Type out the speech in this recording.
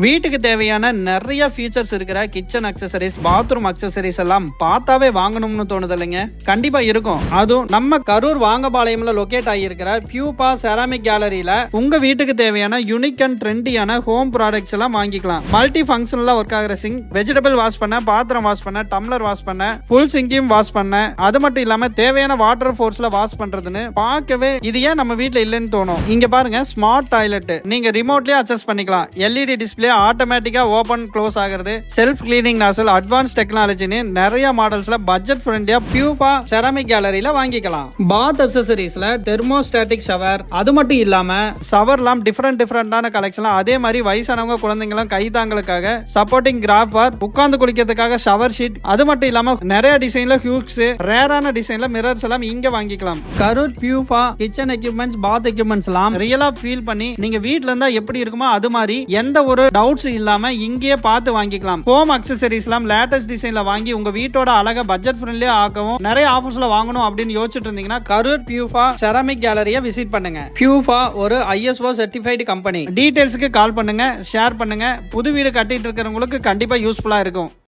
வீட்டுக்கு தேவையான நிறைய ஃபீச்சர்ஸ் இருக்கிற கிச்சன் அக்சசரிஸ், பாத்ரூம் அக்சசரிஸ் எல்லாம் பார்த்தாவே வாங்கணும்னு தோணுது இல்லைங்க? கண்டிப்பா இருக்கும். அதுவும் நம்ம கரூர் வாங்கபாளையம்ல லொகேட் ஆகியிருக்கிற பியூபா செராமிக் கேலரியில உங்க வீட்டுக்கு தேவையான யூனிக் அண்ட் ட்ரெண்டியான ஹோம் ப்ராடக்ட்ஸ் எல்லாம் வாங்கிக்கலாம். மல்டி ஃபங்க்ஷன்ல ஒர்க் ஆகிற சிங்க், வெஜிடபிள் வாஷ் பண்ண, பாத்திரம் வாஷ் பண்ண, டம்ளர் வாஷ் பண்ண, ஃபுல் சிங்கையும் வாஷ் பண்ண, அது மட்டும் இல்லாம தேவையான வாட்டர் ஃபோர்ஸ்ல வாஷ் பண்றதுன்னு பார்க்கவே இது ஏன் நம்ம வீட்டுல இல்லைன்னு தோணும். இங்க பாருங்க, ஸ்மார்ட் டாய்லெட் நீங்க ரிமோட்லயே அட்ஜஸ்ட் பண்ணிக்கலாம். எல்இடி டிஸ்பிளே ஆட்டோமேட்டிக்கா ஓபன் க்ளோஸ் ஆகிறது, செல்ஃப் கிளீனிங் நாசல், அட்வான்ஸ் டெக்னாலஜின்னு நிறைய மாடல்ஸ்ல பட்ஜெட் ஃப்ரெண்ட்லியா பியூபா செராமிக் கேலரியில வாங்கிக்கலாம். பாத் அக்சசரிஸ்ல தெர்மோஸ்டாட்டிக் ஷவர், அது மட்டும் இல்லாம ஷவர்லாம் டிஃபரெண்டான கலெக்ஷன். அதே மாதிரி வயசானவங்க, குழந்தைங்களும் கைதாங்களுக்காக சப்போர்ட்டிங் கிராப் பார், உட்கார்ந்து குளிக்கிறதுக்காக ஷவர் ஷீட், அது மட்டும் இல்லாம நிறைய டிசைன்ல ஹூக்ஸ், ரேரான டிசைன்ல மிரர்ஸ் எல்லாம் இங்க வாங்கிக்கலாம். கரூர் பியூபா கிச்சன் எக்யூப்மெண்ட்ஸ், பாத் எக்யூப்மெண்ட்ஸ் எல்லாம் ரியலா ஃபீல் பண்ணி நீங்க வீட்ல இருந்தா எப்படி இருக்குமோ அது மாதிரி எந்த ஒரு டவுட்ஸ் இல்லாம இங்கேயே பார்த்து வாங்கிக்கலாம். ஹோம் அக்சசரிஸ் எல்லாம் லேட்டஸ்ட் டிசைன்ல வாங்கி உங்க வீட்டோட அழகா பட்ஜெட் ஃப்ரெண்ட்லியா ஆக்கவும் நிறைய ஆஃபர்ஸ்ல வாங்கணும் அப்படின்னு யோசிச்சுட்டு இருந்தீங்கன்னா கரூர் பியூபா செராமிக் கேலரியை விசிட் பண்ணுங்க. பியூபா ஒரு ISO சர்டிஃபைடு கம்பெனி. டீடைல்ஸ்க்கு கால் பண்ணுங்க, ஷேர் பண்ணுங்க. புது வீடு கட்டிட்டு இருக்கிறவங்களுக்கு கண்டிப்பா யூஸ்ஃபுல்லா இருக்கும்.